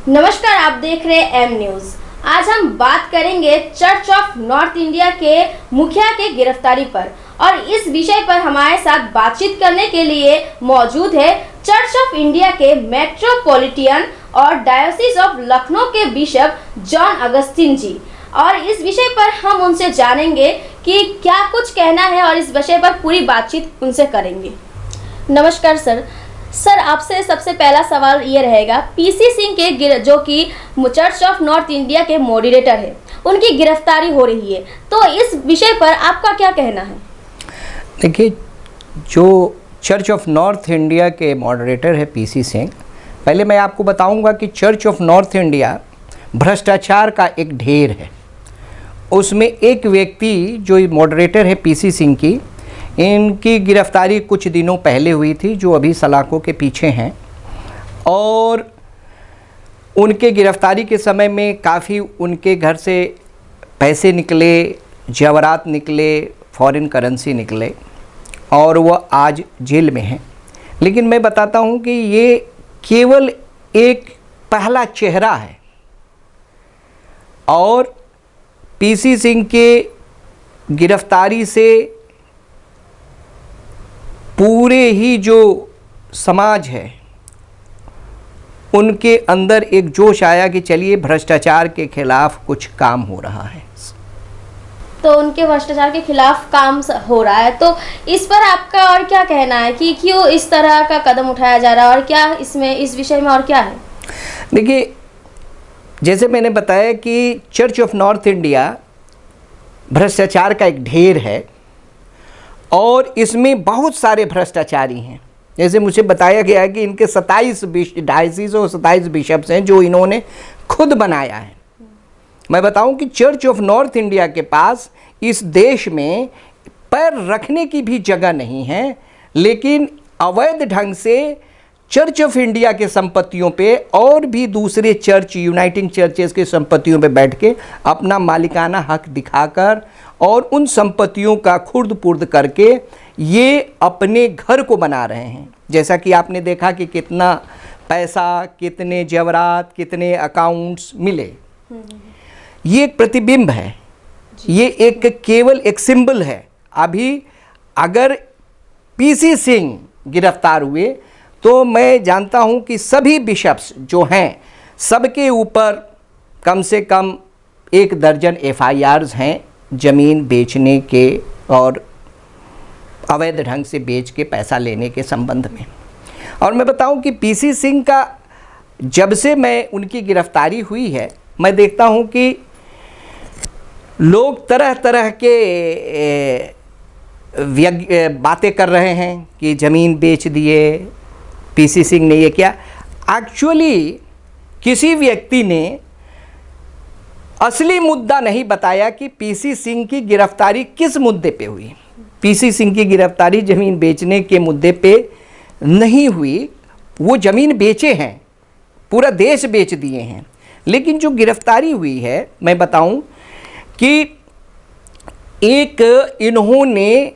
नमस्कार, आप देख रहे हैं एम न्यूज। आज हम बात करेंगे चर्च ऑफ नॉर्थ इंडिया के मुखिया के गिरफ्तारी पर, और इस विषय पर हमारे साथ बातचीत करने के लिए मौजूद है चर्च ऑफ इंडिया के मेट्रोपॉलिटन और डायोसिस ऑफ लखनऊ के बिशप जॉन अगस्तिन जी। और इस विषय पर हम उनसे जानेंगे कि क्या कुछ कहना है, और इस विषय पर पूरी बातचीत उनसे करेंगे। नमस्कार सर, आपसे सबसे पहला सवाल ये रहेगा, पीसी सिंह के जो कि चर्च ऑफ नॉर्थ इंडिया के मॉडरेटर है, उनकी गिरफ्तारी हो रही है, तो इस विषय पर आपका क्या कहना है? देखिए, जो चर्च ऑफ नॉर्थ इंडिया के मॉडरेटर है पीसी सिंह, पहले मैं आपको बताऊंगा कि चर्च ऑफ नॉर्थ इंडिया भ्रष्टाचार का एक ढेर है। उसमें एक व्यक्ति जो मॉडरेटर है पीसी सिंह की, इनकी गिरफ्तारी कुछ दिनों पहले हुई थी, जो अभी सलाखों के पीछे हैं। और उनके गिरफ्तारी के समय में काफ़ी उनके घर से पैसे निकले, जेवरात निकले, फॉरेन करेंसी निकले, और वह आज जेल में हैं। लेकिन मैं बताता हूं कि ये केवल एक पहला चेहरा है, और पीसी सिंह के गिरफ्तारी से पूरे ही जो समाज है उनके अंदर एक जोश आया कि चलिए भ्रष्टाचार के खिलाफ कुछ काम हो रहा है। तो उनके भ्रष्टाचार के खिलाफ काम हो रहा है, तो इस पर आपका और क्या कहना है कि क्यों इस तरह का कदम उठाया जा रहा है, और क्या इसमें इस विषय में और क्या है? देखिए, जैसे मैंने बताया कि चर्च ऑफ नॉर्थ इंडिया भ्रष्टाचार का एक ढेर है, और इसमें बहुत सारे भ्रष्टाचारी हैं। जैसे मुझे बताया गया है कि इनके 27 डायसिस और 27 बिशप्स हैं जो इन्होंने खुद बनाया है। मैं बताऊं कि चर्च ऑफ नॉर्थ इंडिया के पास इस देश में पैर रखने की भी जगह नहीं है, लेकिन अवैध ढंग से चर्च ऑफ इंडिया के संपत्तियों पे और भी दूसरे चर्च, यूनाइटिंग चर्चेस के संपत्तियों पे बैठ के अपना मालिकाना हक दिखाकर और उन संपत्तियों का खुर्द पुर्द करके ये अपने घर को बना रहे हैं। जैसा कि आपने देखा कि कितना पैसा, कितने जेवरात, कितने अकाउंट्स मिले। ये एक प्रतिबिंब है, ये एक केवल एक सिंबल है। अभी अगर पीसी सिंह गिरफ्तार हुए तो मैं जानता हूं कि सभी बिशप्स जो हैं, सबके ऊपर कम से कम 1 दर्जन एफआईआर्स हैं ज़मीन बेचने के और अवैध ढंग से बेच के पैसा लेने के संबंध में। और मैं बताऊं कि पीसी सिंह का जब से मैं उनकी गिरफ्तारी हुई है, मैं देखता हूं कि लोग तरह तरह के बातें कर रहे हैं कि ज़मीन बेच दिए, पीसी सिंह ने ये किया। एक्चुअली किसी व्यक्ति ने असली मुद्दा नहीं बताया कि पीसी सिंह की गिरफ्तारी किस मुद्दे पे हुई। पीसी सिंह की गिरफ्तारी ज़मीन बेचने के मुद्दे पे नहीं हुई। वो ज़मीन बेचे हैं, पूरा देश बेच दिए हैं, लेकिन जो गिरफ्तारी हुई है, मैं बताऊं कि एक इन्होंने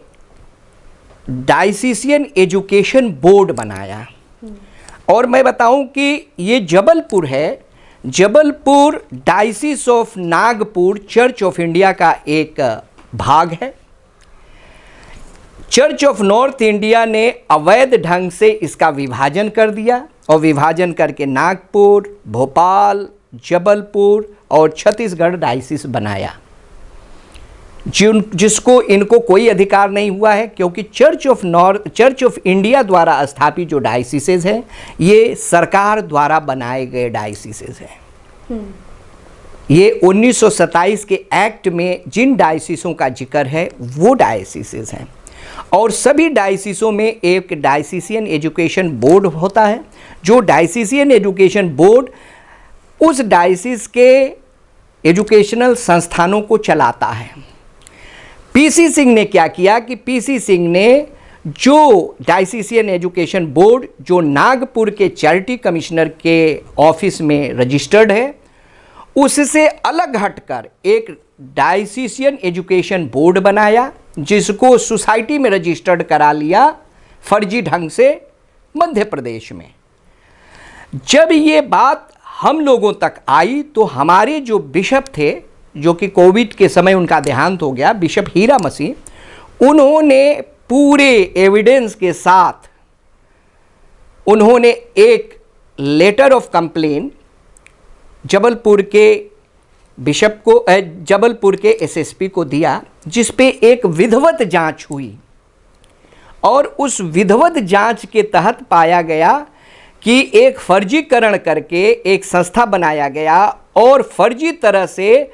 डायसीसियन एजुकेशन बोर्ड बनाया, और मैं बताऊं कि ये जबलपुर है। Jabalpur diocese of Nagpur church of India का एक भाग है। चर्च ऑफ नॉर्थ इंडिया ने अवैध ढंग से इसका विभाजन कर दिया, और विभाजन करके नागपुर, भोपाल, जबलपुर और छत्तीसगढ़ डायसिस बनाया, जिसको इनको कोई अधिकार नहीं हुआ है, क्योंकि चर्च ऑफ इंडिया द्वारा स्थापित जो डायसिसेस हैं, ये सरकार द्वारा बनाए गए डायसिसेस हैं। ये 1927 के एक्ट में जिन डायसिसों का जिक्र है वो डायसिसेस हैं, और सभी डायसिसों में एक डायसिसियन एजुकेशन बोर्ड होता है। जो डायसिसियन एजुकेशन बोर्ड उस डायसिस के एजुकेशनल संस्थानों को चलाता है। पीसी सिंह ने क्या किया कि पीसी सिंह ने जो डायसिसियन एजुकेशन बोर्ड जो नागपुर के चैरिटी कमिश्नर के ऑफिस में रजिस्टर्ड है, उससे अलग हटकर एक डायसिसियन एजुकेशन बोर्ड बनाया, जिसको सोसाइटी में रजिस्टर्ड करा लिया फर्जी ढंग से मध्य प्रदेश में। जब ये बात हम लोगों तक आई तो हमारे जो बिशप थे, जो कि कोविड के समय उनका देहांत हो गया, बिशप हीरा मसीह, उन्होंने पूरे एविडेंस के साथ उन्होंने एक लेटर ऑफ कंप्लेन जबलपुर के बिशप को, जबलपुर के एसएसपी को दिया, जिस पे एक विधिवत जांच हुई और उस विधिवत जांच के तहत पाया गया कि एक फर्जीकरण करके एक संस्था बनाया गया और फर्जी तरह से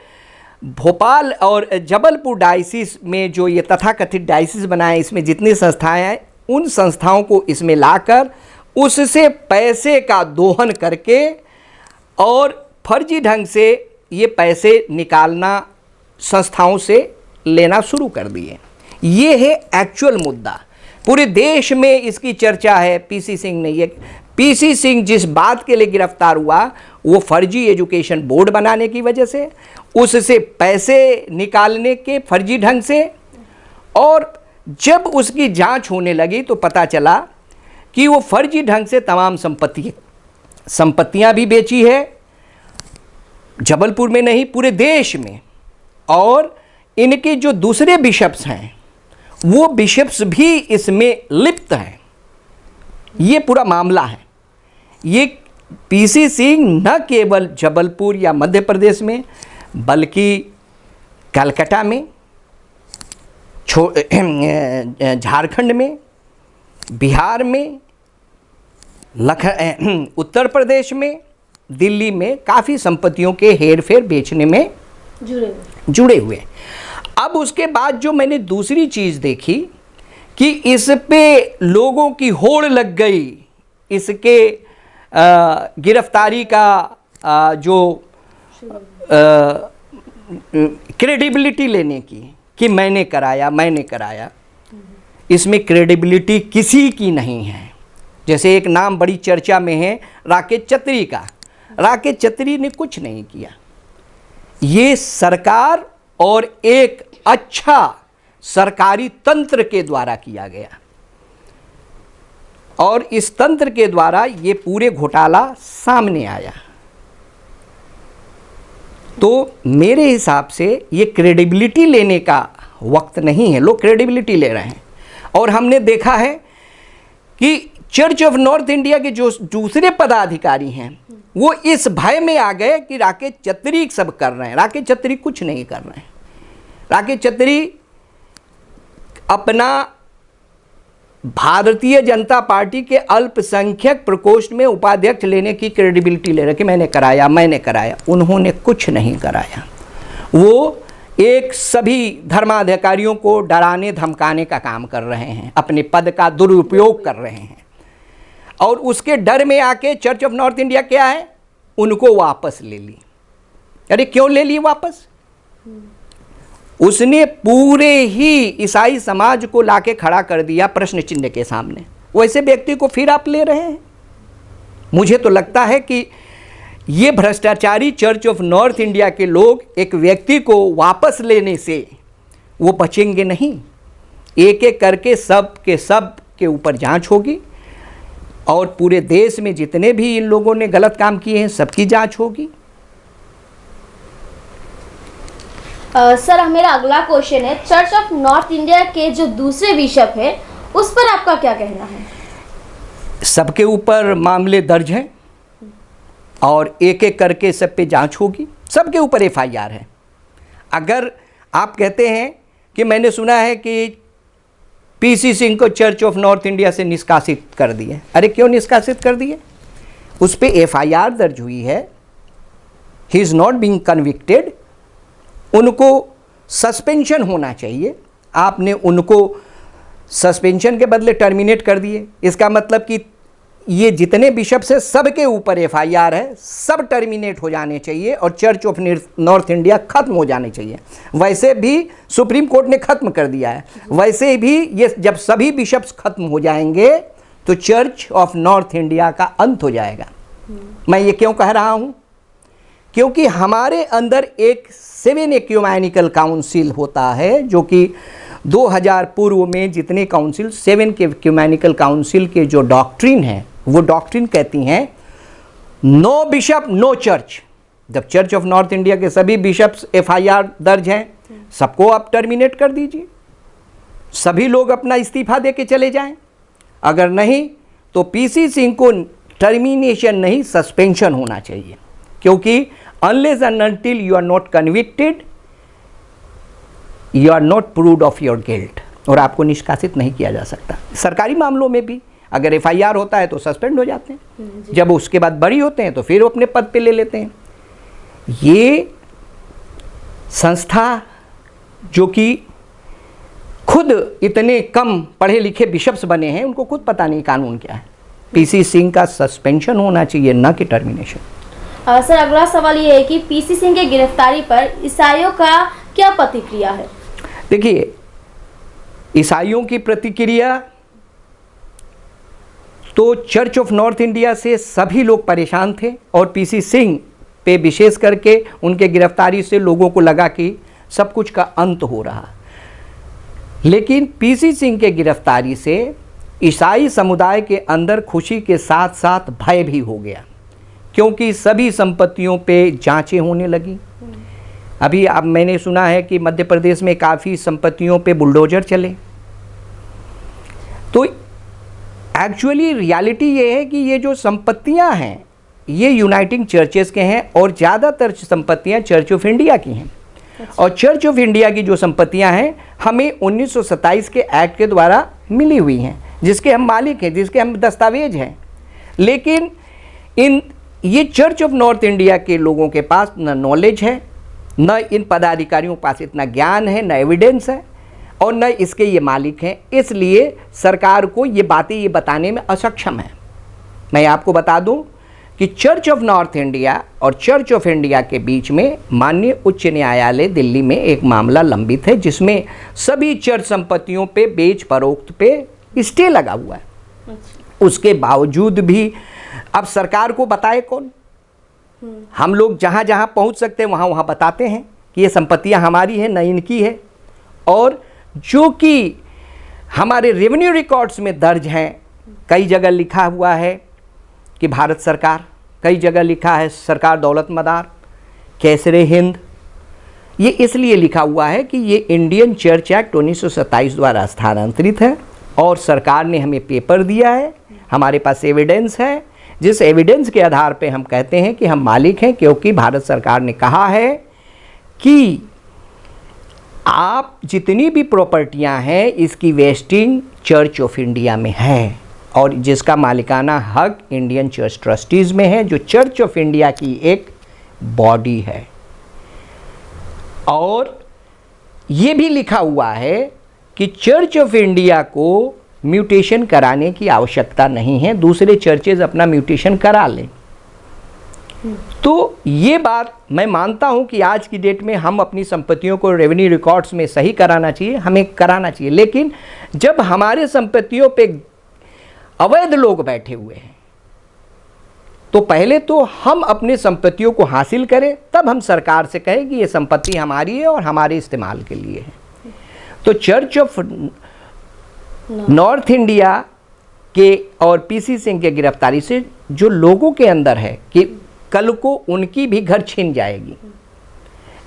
भोपाल और जबलपुर डायसिस में जो ये तथाकथित डायसिस बनाए, इसमें जितनी संस्थाएं हैं उन संस्थाओं को इसमें लाकर उससे पैसे का दोहन करके और फर्जी ढंग से ये पैसे निकालना, संस्थाओं से लेना शुरू कर दिए। ये है एक्चुअल मुद्दा, पूरे देश में इसकी चर्चा है। पीसी सिंह ने ये, पीसी सिंह जिस बात के लिए गिरफ्तार हुआ वो फर्जी एजुकेशन बोर्ड बनाने की वजह से, उससे पैसे निकालने के फर्जी ढंग से, और जब उसकी जांच होने लगी तो पता चला कि वो फर्जी ढंग से तमाम संपत्तियां भी बेची है, जबलपुर में नहीं पूरे देश में। और इनके जो दूसरे बिशप्स हैं वो बिशप्स भी इसमें लिप्त हैं। ये पूरा मामला है। ये पीसी सिंह न केवल जबलपुर या मध्य प्रदेश में बल्कि कलकत्ता में, झारखंड में, बिहार में, उत्तर प्रदेश में, दिल्ली में काफ़ी संपत्तियों के हेरफेर बेचने में जुड़े हुए। अब उसके बाद जो मैंने दूसरी चीज़ देखी कि इस पे लोगों की होड़ लग गई, इसके गिरफ्तारी का जो क्रेडिबिलिटी लेने की कि मैंने कराया, इसमें क्रेडिबिलिटी किसी की नहीं है। जैसे एक नाम बड़ी चर्चा में है राकेश चतरी का। राकेश चतरी ने कुछ नहीं किया। ये सरकार और एक अच्छा सरकारी तंत्र के द्वारा किया गया और इस तंत्र के द्वारा ये पूरे घोटाला सामने आया। तो मेरे हिसाब से ये क्रेडिबिलिटी लेने का वक्त नहीं है। लोग क्रेडिबिलिटी ले रहे हैं और हमने देखा है कि चर्च ऑफ नॉर्थ इंडिया के जो दूसरे पदाधिकारी हैं वो इस भय में आ गए कि राकेश चतरी सब कर रहे हैं। राकेश चतरी कुछ नहीं कर रहे हैं। राकेश चतरी अपना भारतीय जनता पार्टी के अल्पसंख्यक प्रकोष्ठ में उपाध्यक्ष लेने की क्रेडिबिलिटी ले रहे कि मैंने कराया। उन्होंने कुछ नहीं कराया। वो एक सभी धर्माधिकारियों को डराने धमकाने का काम कर रहे हैं, अपने पद का दुरुपयोग कर रहे हैं और उसके डर में आके चर्च ऑफ नॉर्थ इंडिया क्या है, उनको वापस ले ली। अरे क्यों ले ली वापस? उसने पूरे ही ईसाई समाज को लाके खड़ा कर दिया प्रश्न चिन्ह के सामने। वैसे व्यक्ति को फिर आप ले रहे हैं। मुझे तो लगता है कि ये भ्रष्टाचारी चर्च ऑफ नॉर्थ इंडिया के लोग एक व्यक्ति को वापस लेने से वो बचेंगे नहीं। एक एक करके सब के ऊपर जांच होगी और पूरे देश में जितने भी इन लोगों ने गलत काम किए हैं सबकी जांच होगी। सर, मेरा अगला क्वेश्चन है, चर्च ऑफ नॉर्थ इंडिया के जो दूसरे बिशप है उस पर आपका क्या कहना है? सबके ऊपर मामले दर्ज हैं और एक एक करके सब पे जांच होगी। सबके ऊपर एफआईआर है। अगर आप कहते हैं कि मैंने सुना है कि पीसी सिंह को चर्च ऑफ नॉर्थ इंडिया से निष्कासित कर दिए, अरे क्यों निष्कासित कर दिए? उस पे एफआईआर दर्ज हुई है। He is not being convicted. उनको सस्पेंशन होना चाहिए। आपने उनको सस्पेंशन के बदले टर्मिनेट कर दिए। इसका मतलब कि ये जितने बिशप्स हैं सबके ऊपर एफआईआर है, सब टर्मिनेट हो जाने चाहिए और चर्च ऑफ नॉर्थ इंडिया खत्म हो जाने चाहिए। वैसे भी सुप्रीम कोर्ट ने खत्म कर दिया है। वैसे भी ये जब सभी बिशप्स खत्म हो जाएंगे तो चर्च ऑफ नॉर्थ इंडिया का अंत हो जाएगा। मैं ये क्यों कह रहा हूँ? क्योंकि हमारे अंदर एक 7 एक्यूमेनिकल काउंसिल होता है, जो कि 2000 पूर्व में जितने काउंसिल 7 के एक्यूमेनिकल काउंसिल के जो डॉक्ट्रिन है वो डॉक्ट्रिन कहती हैं नो बिशप नो चर्च। जब चर्च ऑफ नॉर्थ इंडिया के सभी बिशप्स FIR दर्ज हैं, सबको आप टर्मिनेट कर दीजिए, सभी लोग अपना इस्तीफा दे के चले जाएं। अगर नहीं तो PC सिंह को टर्मिनेशन नहीं, सस्पेंशन होना चाहिए, क्योंकि unless and until you are not convicted you are not proved of your guilt, और आपको निष्कासित नहीं किया जा सकता। सरकारी मामलों में भी अगर FIR होता है तो सस्पेंड हो जाते हैं, जब उसके बाद बरी होते हैं तो फिर वो अपने पद पे ले लेते हैं। ये संस्था जो कि खुद इतने कम पढ़े लिखे बिशप्स बने हैं, उनको खुद पता नहीं कानून क्या है। PC सिंह का सस्पेंशन होना चाहिए, ना कि टर्मिनेशन। सर, अगला सवाल ये है कि PC सिंह के गिरफ्तारी पर ईसाइयों का क्या प्रतिक्रिया है? देखिए, ईसाइयों की प्रतिक्रिया तो चर्च ऑफ नॉर्थ इंडिया से सभी लोग परेशान थे, और PC सिंह पे विशेष करके उनके गिरफ्तारी से लोगों को लगा कि सब कुछ का अंत हो रहा। लेकिन PC सिंह के गिरफ्तारी से ईसाई समुदाय के अंदर खुशी के साथ साथ भय भी हो गया, क्योंकि सभी संपत्तियों पे जांचें होने लगी। अभी अब मैंने सुना है कि मध्य प्रदेश में काफ़ी संपत्तियों पे बुलडोजर चले। तो एक्चुअली रियलिटी ये है कि ये जो संपत्तियां हैं ये यूनाइटिंग चर्चेस के हैं, और ज़्यादातर संपत्तियां चर्च ऑफ इंडिया की हैं। और चर्च ऑफ इंडिया की जो संपत्तियां हैं हमें 1927 के एक्ट के द्वारा मिली हुई हैं, जिसके हम मालिक हैं, जिसके हम दस्तावेज हैं। लेकिन ये चर्च ऑफ नॉर्थ इंडिया के लोगों के पास न नॉलेज है, न इन पदाधिकारियों के पास इतना ज्ञान है, न एविडेंस है, और न इसके ये मालिक हैं। इसलिए सरकार को ये बातें ये बताने में असक्षम है। मैं आपको बता दूं कि चर्च ऑफ नॉर्थ इंडिया और चर्च ऑफ इंडिया के बीच में माननीय उच्च न्यायालय दिल्ली में एक मामला लंबित है, जिसमें सभी चर्च संपत्तियों पे बेच फरोख्त पे स्टे लगा हुआ है। उसके बावजूद भी अब सरकार को बताए कौन? हम लोग जहाँ जहाँ पहुँच सकते हैं वहाँ वहाँ बताते हैं कि ये संपत्तियाँ हमारी हैं, न इनकी है। और जो कि हमारे रेवेन्यू रिकॉर्ड्स में दर्ज हैं, कई जगह लिखा हुआ है कि भारत सरकार, कई जगह लिखा है सरकार दौलत मदार, कैसरे हिंद। ये इसलिए लिखा हुआ है कि ये इंडियन चर्च एक्ट 1927 द्वारा स्थानांतरित है, और सरकार ने हमें पेपर दिया है, हमारे पास एविडेंस है, जिस एविडेंस के आधार पे हम कहते हैं कि हम मालिक हैं, क्योंकि भारत सरकार ने कहा है कि आप जितनी भी प्रॉपर्टियां हैं इसकी वेस्टिंग चर्च ऑफ इंडिया में है, और जिसका मालिकाना हक इंडियन चर्च ट्रस्टीज़ में है, जो चर्च ऑफ इंडिया की एक बॉडी है। और ये भी लिखा हुआ है कि चर्च ऑफ इंडिया को म्यूटेशन कराने की आवश्यकता नहीं है, दूसरे चर्चेज अपना म्यूटेशन करा लें। तो ये बात मैं मानता हूं कि आज की डेट में हम अपनी संपत्तियों को रेवेन्यू रिकॉर्ड्स में सही कराना चाहिए, हमें कराना चाहिए। लेकिन जब हमारे संपत्तियों पे अवैध लोग बैठे हुए हैं, तो पहले तो हम अपने संपत्तियों को हासिल करें, तब हम सरकार से कहें कि ये संपत्ति हमारी है और हमारे इस्तेमाल के लिए है। तो चर्च ऑफ नॉर्थ इंडिया के और PC सिंह के गिरफ्तारी से जो लोगों के अंदर है कि कल को उनकी भी घर छीन जाएगी,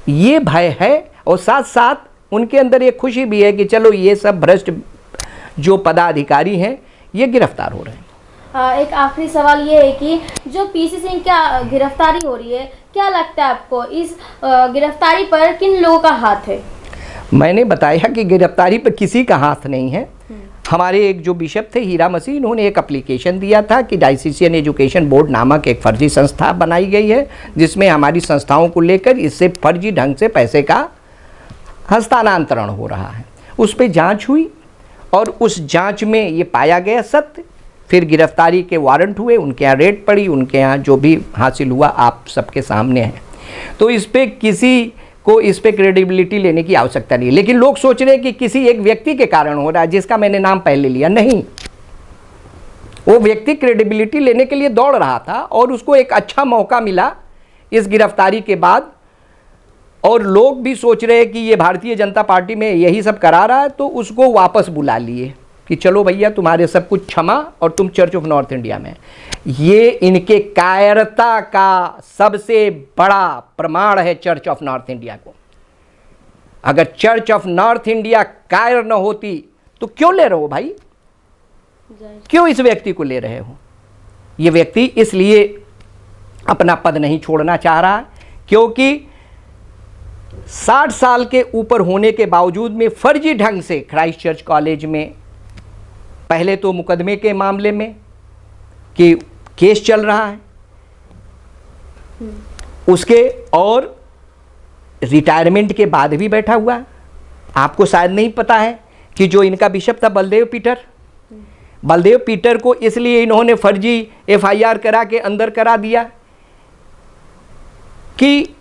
ये भय है। और साथ साथ उनके अंदर ये खुशी भी है कि चलो ये सब भ्रष्ट जो पदाधिकारी हैं ये गिरफ्तार हो रहे हैं। एक आखिरी सवाल ये है कि जो PC सिंह का गिरफ्तारी हो रही है, क्या लगता है आपको इस गिरफ्तारी पर किन लोगों का हाथ है? मैंने बताया कि गिरफ्तारी पर किसी का हाथ नहीं है। हमारे एक जो बिशप थे हीरा मसीह, उन्होंने एक एप्लीकेशन दिया था कि डायसीसियन एजुकेशन बोर्ड नामक एक फर्जी संस्था बनाई गई है, जिसमें हमारी संस्थाओं को लेकर इससे फर्जी ढंग से पैसे का हस्तांतरण हो रहा है। उस पर जांच हुई और उस जांच में ये पाया गया सत्य। फिर गिरफ्तारी के वारंट हुए, उनके यहाँ रेड पड़ी, उनके यहाँ जो भी हासिल हुआ आप सबके सामने है। तो इस पर किसी को इस पे क्रेडिबिलिटी लेने की आवश्यकता नहीं है। लेकिन लोग सोच रहे हैं कि किसी एक व्यक्ति के कारण हो रहा है, जिसका मैंने नाम पहले लिया। नहीं, वो व्यक्ति क्रेडिबिलिटी लेने के लिए दौड़ रहा था और उसको एक अच्छा मौका मिला इस गिरफ्तारी के बाद, और लोग भी सोच रहे हैं कि ये भारतीय जनता पार्टी में यही सब करा रहा है, तो उसको वापस बुला लिए। कि चलो भैया तुम्हारे सब कुछ क्षमा और तुम चर्च ऑफ नॉर्थ इंडिया में। ये इनके कायरता का सबसे बड़ा प्रमाण है चर्च ऑफ नॉर्थ इंडिया को। अगर चर्च ऑफ नॉर्थ इंडिया कायर न होती तो क्यों ले रहे हो भाई, क्यों इस व्यक्ति को ले रहे हो? ये व्यक्ति इसलिए अपना पद नहीं छोड़ना चाह रहा क्योंकि 60 साल के ऊपर होने के बावजूद में फर्जी ढंग से क्राइस्ट चर्च कॉलेज में पहले तो मुकदमे के मामले में कि केस चल रहा है उसके, और रिटायरमेंट के बाद भी बैठा हुआ। आपको शायद नहीं पता है कि जो इनका बिशप था बलदेव पीटर को इसलिए इन्होंने फर्जी एफआईआर करा के अंदर करा दिया कि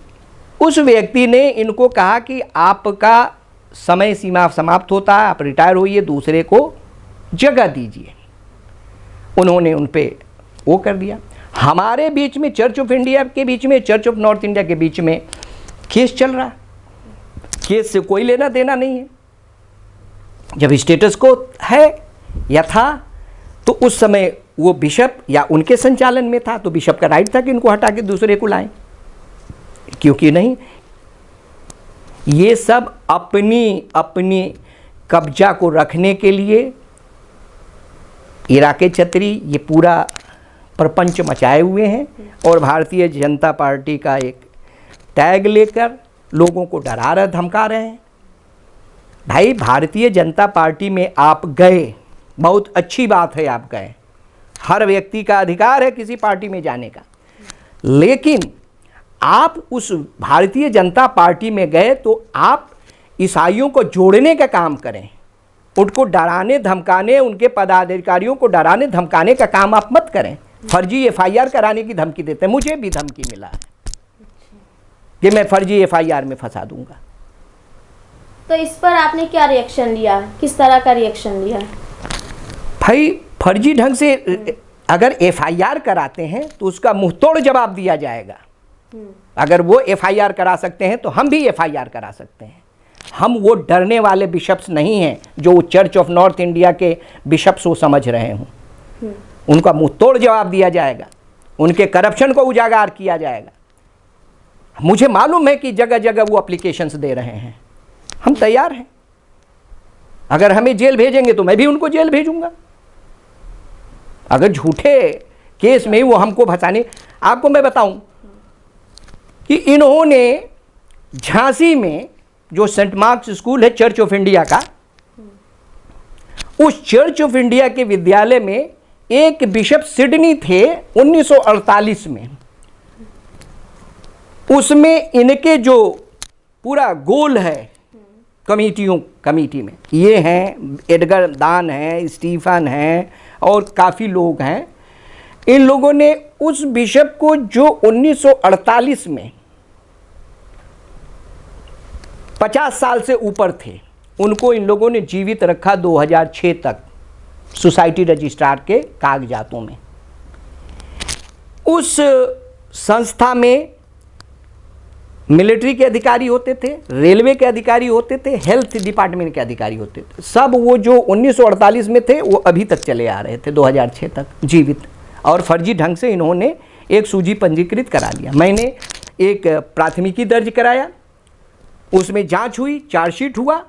उस व्यक्ति ने इनको कहा कि आपका समय सीमा समाप्त होता है, आप रिटायर होइए, दूसरे को जगह दीजिए। उन्होंने उन पे वो कर दिया। हमारे बीच में चर्च ऑफ इंडिया के बीच में, चर्च ऑफ नॉर्थ इंडिया के बीच में केस चल रहा है। केस से कोई लेना देना नहीं है। जब स्टेटस को है या था तो उस समय वो बिशप या उनके संचालन में था, तो बिशप का राइट था कि इनको हटा के दूसरे को लाएं, क्योंकि नहीं, ये सब अपनी कब्जा को रखने के लिए इराके छतरी ये पूरा प्रपंच मचाए हुए हैं और भारतीय जनता पार्टी का एक टैग लेकर लोगों को डरा रहे धमका रहे हैं। भाई भारतीय जनता पार्टी में आप गए, बहुत अच्छी बात है, आप गए, हर व्यक्ति का अधिकार है किसी पार्टी में जाने का, लेकिन आप उस भारतीय जनता पार्टी में गए तो आप ईसाइयों को जोड़ने का काम करें, उनको डराने धमकाने, उनके पदाधिकारियों को डराने धमकाने का काम आप मत करें। फर्जी एफआईआर कराने की धमकी देते हैं। मुझे भी धमकी मिला है कि मैं फर्जी एफआईआर में फंसा दूंगा। तो इस पर आपने क्या रिएक्शन लिया, किस तरह का रिएक्शन लिया? भाई फर्जी ढंग से अगर एफआईआर कराते हैं तो उसका मुंहतोड़ जवाब दिया जाएगा। अगर वो एफआईआर करा सकते हैं तो हम भी एफआईआर करा सकते हैं। हम वो डरने वाले बिशप्स नहीं हैं जो चर्च ऑफ नॉर्थ इंडिया के बिशप्स वो समझ रहे हों। उनका मुंहतोड़ जवाब दिया जाएगा, उनके करप्शन को उजागर किया जाएगा। मुझे मालूम है कि जगह जगह वो एप्लीकेशंस दे रहे हैं, हम तैयार हैं। अगर हमें जेल भेजेंगे तो मैं भी उनको जेल भेजूंगा। अगर झूठे केस में वो हमको फंसाने, आपको मैं बताऊं कि इन्होंने झांसी में जो सेंट मार्क्स स्कूल है चर्च ऑफ इंडिया का, उस चर्च ऑफ इंडिया के विद्यालय में एक बिशप सिडनी थे 1948 में। उसमें इनके जो पूरा गोल है कमेटी में ये हैं, एडगर दान हैं, स्टीफन हैं और काफ़ी लोग हैं। इन लोगों ने उस बिशप को जो 1948 में 50 साल से ऊपर थे, उनको इन लोगों ने जीवित रखा 2006 तक सोसाइटी रजिस्ट्रार के कागजातों में। उस संस्था में मिलिट्री के अधिकारी होते थे, रेलवे के अधिकारी होते थे, हेल्थ डिपार्टमेंट के अधिकारी होते थे। सब वो जो 1948 में थे वो अभी तक चले आ रहे थे 2006 तक जीवित, और फर्जी ढंग से इन्होंने एक सूची पंजीकृत करा लिया। मैंने एक प्राथमिकी दर्ज कराया, उसमें जांच हुई, चार्जशीट हुआ,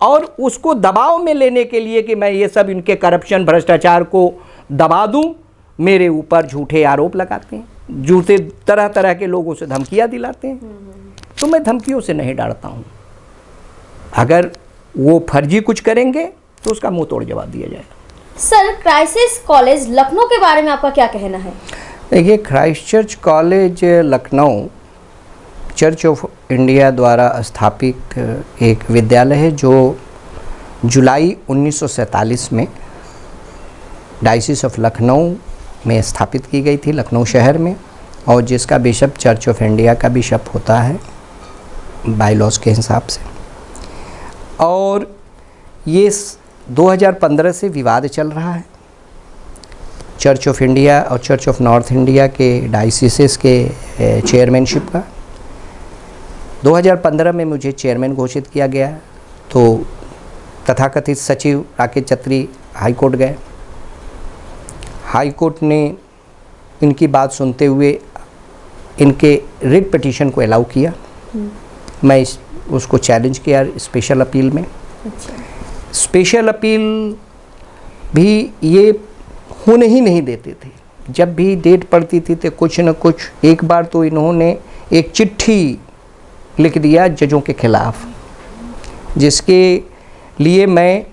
और उसको दबाव में लेने के लिए कि मैं ये सब इनके करप्शन भ्रष्टाचार को दबा दूं, मेरे ऊपर झूठे आरोप लगाते हैं, झूठे तरह तरह के लोगों से धमकियां दिलाते हैं। तो मैं धमकियों से नहीं डरता हूं। अगर वो फर्जी कुछ करेंगे तो उसका मुंह तोड़ जवाब दिया जाएगा। सर, क्राइसिस कॉलेज लखनऊ के बारे में आपका क्या कहना है? देखिए, Christ church college Lucknow church of India द्वारा स्थापित एक विद्यालय है जो जुलाई 1947 में डायसिस ऑफ लखनऊ में स्थापित की गई थी, लखनऊ शहर में, और जिसका बिशप चर्च ऑफ इंडिया का बिशप होता है बायलॉज के हिसाब से। और ये 2015 से विवाद चल रहा है चर्च ऑफ इंडिया और चर्च ऑफ नॉर्थ इंडिया के डायसिसेस के चेयरमैनशिप का। 2015 में मुझे चेयरमैन घोषित किया गया, तो तथाकथित सचिव राकेश चत्री हाई कोर्ट गए। हाई कोर्ट ने इनकी बात सुनते हुए इनके रिट पिटीशन को अलाउ किया। मैं उसको चैलेंज किया स्पेशल अपील में। स्पेशल अपील भी ये होने ही नहीं देते थे। जब भी डेट पड़ती थी तो कुछ न कुछ, एक बार तो इन्होंने एक चिट्ठी लिख दिया जजों के खिलाफ, जिसके लिए मैं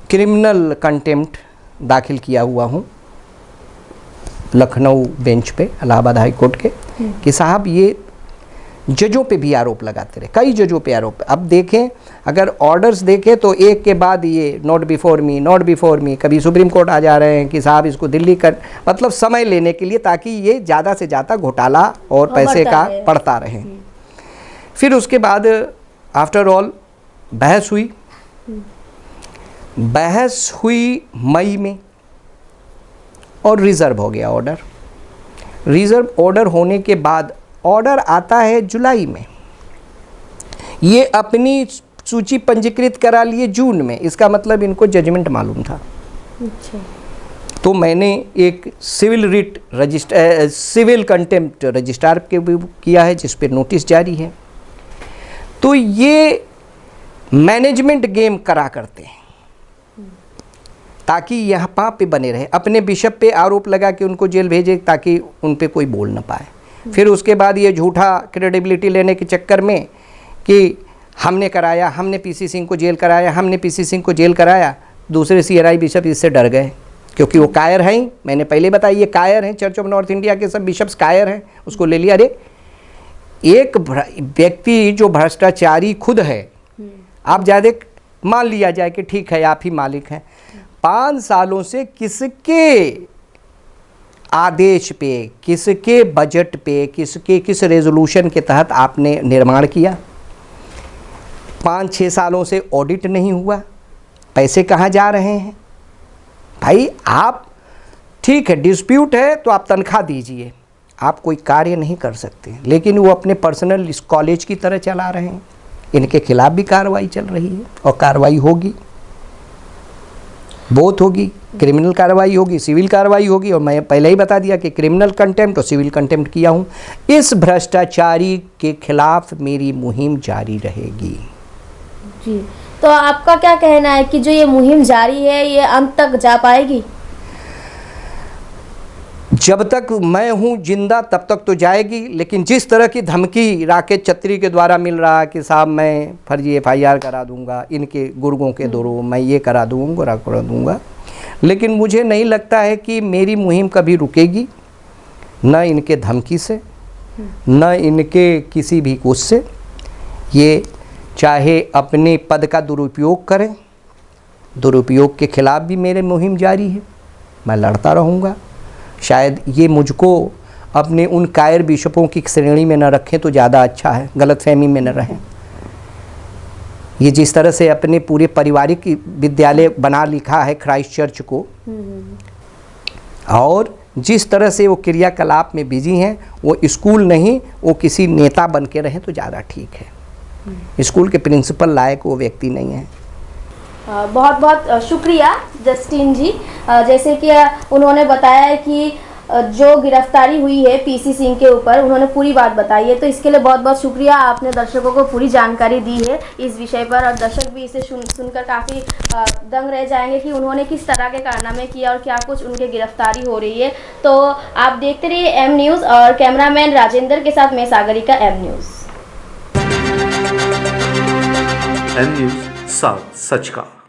क्रिमिनल कंटेम्प्ट दाखिल किया हुआ हूँ लखनऊ बेंच पे, इलाहाबाद हाई कोर्ट के, कि साहब ये जजों पे भी आरोप लगाते रहे, कई जजों पे आरोप। अब देखें, अगर ऑर्डर्स देखें तो एक के बाद ये not before me, not before me, कभी सुप्रीम कोर्ट आ जा रहे हैं कि साहब इसको दिल्ली कर, मतलब समय लेने के लिए, ताकि ये ज़्यादा से ज़्यादा घोटाला और पैसे का पड़ता रहे। फिर उसके बाद आफ्टर ऑल बहस हुई मई में और रिज़र्व हो गया ऑर्डर। रिज़र्व ऑर्डर होने के बाद ऑर्डर आता है जुलाई में। ये अपनी सूची पंजीकृत करा लिए जून में, इसका मतलब इनको जजमेंट मालूम था। अच्छा। तो मैंने एक सिविल कंटेम्प्ट रजिस्ट्रार के भी किया है, जिस पे नोटिस जारी है। तो ये मैनेजमेंट गेम करा करते हैं ताकि यहाँ पे बने रहे, अपने बिशप पे आरोप लगा के उनको जेल भेजे ताकि उन पे कोई बोल ना पाए। फिर उसके बाद ये झूठा क्रेडिबिलिटी लेने के चक्कर में कि हमने कराया, हमने पीसी सिंह को जेल कराया, हमने पीसी सिंह को जेल कराया, दूसरे सीआरआई बिशप इससे डर गए क्योंकि वो कायर हैं ही। मैंने पहले बताया ये कायर हैं, चर्च ऑफ नॉर्थ इंडिया के सब बिशप्स कायर हैं, उसको ले लिया। अरे एक व्यक्ति जो भ्रष्टाचारी खुद है, आप ज़्यादा मान लिया जाए कि ठीक है आप ही मालिक हैं, 5 सालों से किसके आदेश पे, किसके बजट पे, किस रेजोल्यूशन के तहत आपने निर्माण किया? 5-6 सालों से ऑडिट नहीं हुआ, पैसे कहाँ जा रहे हैं? भाई आप ठीक है, डिस्प्यूट है तो आप तनख्वाह दीजिए, आप कोई कार्य नहीं कर सकते, लेकिन वो अपने पर्सनल कॉलेज की तरह चला रहे हैं। इनके खिलाफ भी कार्रवाई चल रही है और कार्रवाई होगी, बहुत होगी, क्रिमिनल कार्रवाई होगी, सिविल कार्रवाई होगी। और मैं पहले ही बता दिया कि क्रिमिनल कंटेम्प्ट और सिविल कंटेम्प्ट किया हूँ। इस भ्रष्टाचारी के खिलाफ मेरी मुहिम जारी रहेगी। जी, तो आपका क्या कहना है कि जो ये मुहिम जारी है ये अंत तक जा पाएगी? जब तक मैं हूँ जिंदा तब तक तो जाएगी, लेकिन जिस तरह की धमकी राकेश चत्री के द्वारा मिल रहा है कि साहब मैं फर्जी FIR करा दूंगा, इनके गुर्गों के दौरों मैं ये करा दूंगा, लेकिन मुझे नहीं लगता है कि मेरी मुहिम कभी रुकेगी, न इनके धमकी से, न इनके किसी भी कुछ से। ये चाहे अपने पद का दुरुपयोग करें, दुरुपयोग के खिलाफ भी मेरी मुहिम जारी है, मैं लड़ता रहूँगा। शायद ये मुझको अपने उन कायर बिशपों की श्रेणी में न रखें तो ज़्यादा अच्छा है, गलतफहमी में न रहें। ये जिस तरह से अपने पूरे पारिवारिक विद्यालय बना लिखा है क्राइस्ट चर्च को, और जिस तरह से वो क्रियाकलाप में बिजी हैं, वो स्कूल नहीं, वो किसी नेता बन के रहें तो ज़्यादा ठीक है। स्कूल के प्रिंसिपल लायक वो व्यक्ति नहीं है। बहुत बहुत शुक्रिया जस्टिन जी। जैसे कि उन्होंने बताया कि जो गिरफ्तारी हुई है पीसी सिंह के ऊपर, उन्होंने पूरी बात बताई है, तो इसके लिए बहुत बहुत शुक्रिया। आपने दर्शकों को पूरी जानकारी दी है इस विषय पर, और दर्शक भी इसे सुनकर काफ़ी दंग रह जाएंगे कि उन्होंने किस तरह के कारनामे किया और क्या कुछ उनके गिरफ्तारी हो रही है। तो आप देखते रहिए एम न्यूज़, और कैमरामैन राजेंद्र के साथ मैं Sagarika, M news. M news, साथ सच का।